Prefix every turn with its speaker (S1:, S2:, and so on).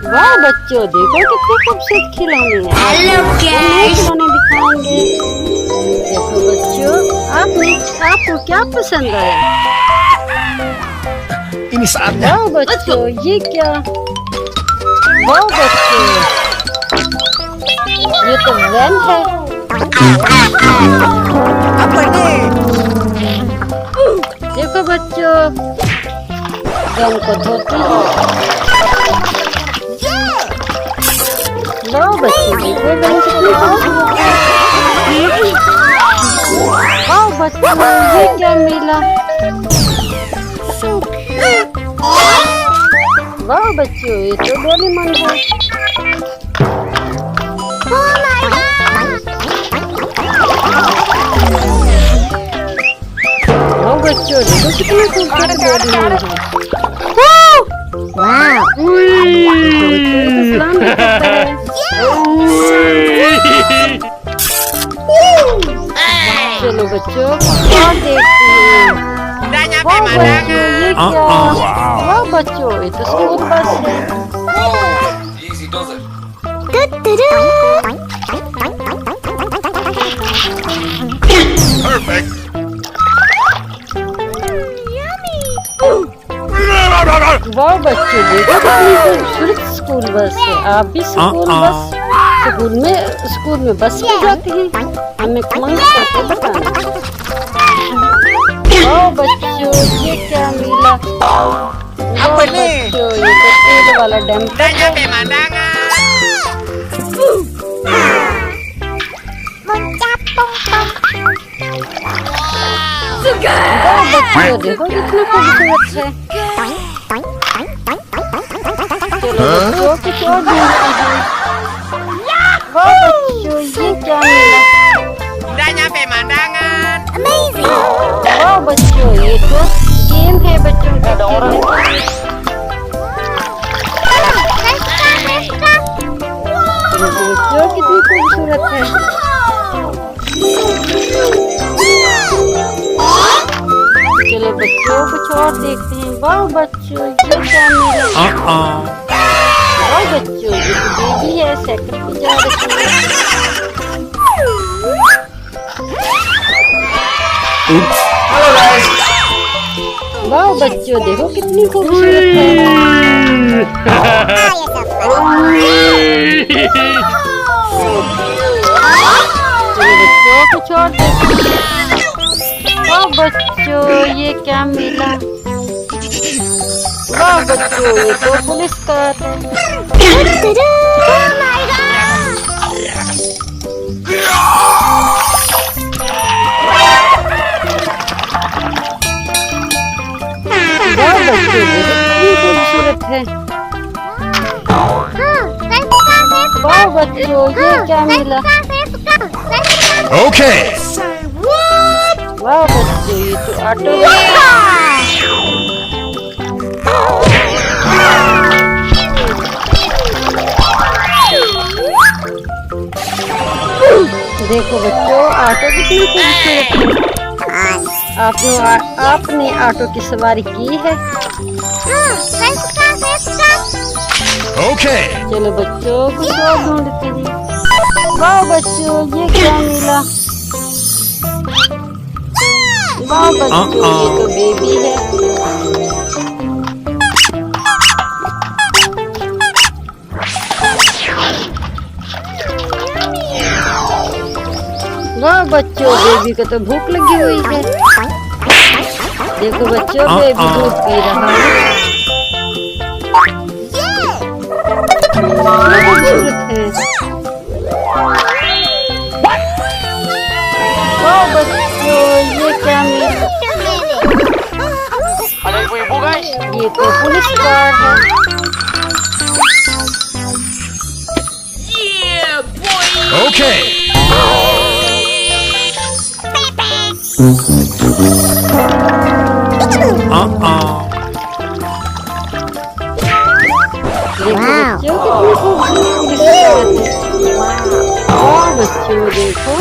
S1: वाह बच्चों, देखो कितने खूबसूरत खिलौने हैं।
S2: हेलो गाइस,
S1: खिलौने दिखाएंगे। देखो बच्चों, आपको क्या पसंद आया?
S3: Ini saatnya.
S1: वाह बच्चों, ये क्या? वाह बच्चों, ये तो वैन है।
S3: Apa ini?
S1: देखो बच्चों, वैन को धोती है। वाह बच्चों, देखो वैन कितनी खूबसूरत है। वाह बच्चों, ये क्या मिला? वाह बच्चों, ये तो डोरेमोन है। वाह बच्चों, देखो कितनी खूबसूरत डोरेमोन है।
S2: वाह,
S1: सलाम भी करता है। चलो बच्चों, और देखते हैं। वाह बच्चों, ये क्या? वाह बच्चों, ये तो स्कूल बस है।
S3: Perfect.
S1: वाह बच्चों, देखो कितनी खूबसूरत स्कूल बस है। आप भी स्कूल में बस में जाते हैं? हमें कमेंट करके बताना। वाह बच्चों, ये क्या मिला? वाह बच्चों, ये तो तेल वाला डैम्पर है। वाह बच्चों, देखो कितना खूबसूरत है। चलो बच्चों, कुछ और ढूंढते हैं। वाह बच्चों, ये क्या मिला? वाह बच्चों, ये तो गेम है बच्चों का खेलने का। बच्चों, कितनी खूबसूरत है। चलो बच्चों, कुछ और देखते हैं। वाह बच्चों, ये क्या मिला? वाह बच्चों, ये तो बेबी है, साइकिल पे जा रही है।
S3: Halo guys.
S1: वाह बच्चों, देखो कितनी खूबसूरत है। चलो बच्चों, कुछ और देखते हैं। वाह बच्चों, ये क्या मिला? वाह बच्चों, ये तो पुलिस कार है। वाह बच्चों, देखो कितनी खूबसूरत है। वाह बच्चों, ये क्या मिला?
S3: Okay.
S1: वाह बच्चों, ये तो ऑटो है। देखो बच्चों, ऑटो कितनी खूबसूरत है। आपने ऑटो की सवारी की है?
S3: Okay.
S1: चलो बच्चों, कुछ और ढूंढते हैं। वाह बच्चों, ये क्या मिला? वाह बच्चों, ये तो बेबी है। वाह बच्चों, बेबी को तो भूख लगी हुई है। देखो बच्चों, बेबी दूध पी रहा है। कितना खूबसूरत है। वाह बच्चों, ये क्या मिला? ये तो पुलिस कार है।
S3: Okay.
S1: देखो बच्चों, कितनी खूबसूरत पुलिस कार है। वाह बच्चों, देखो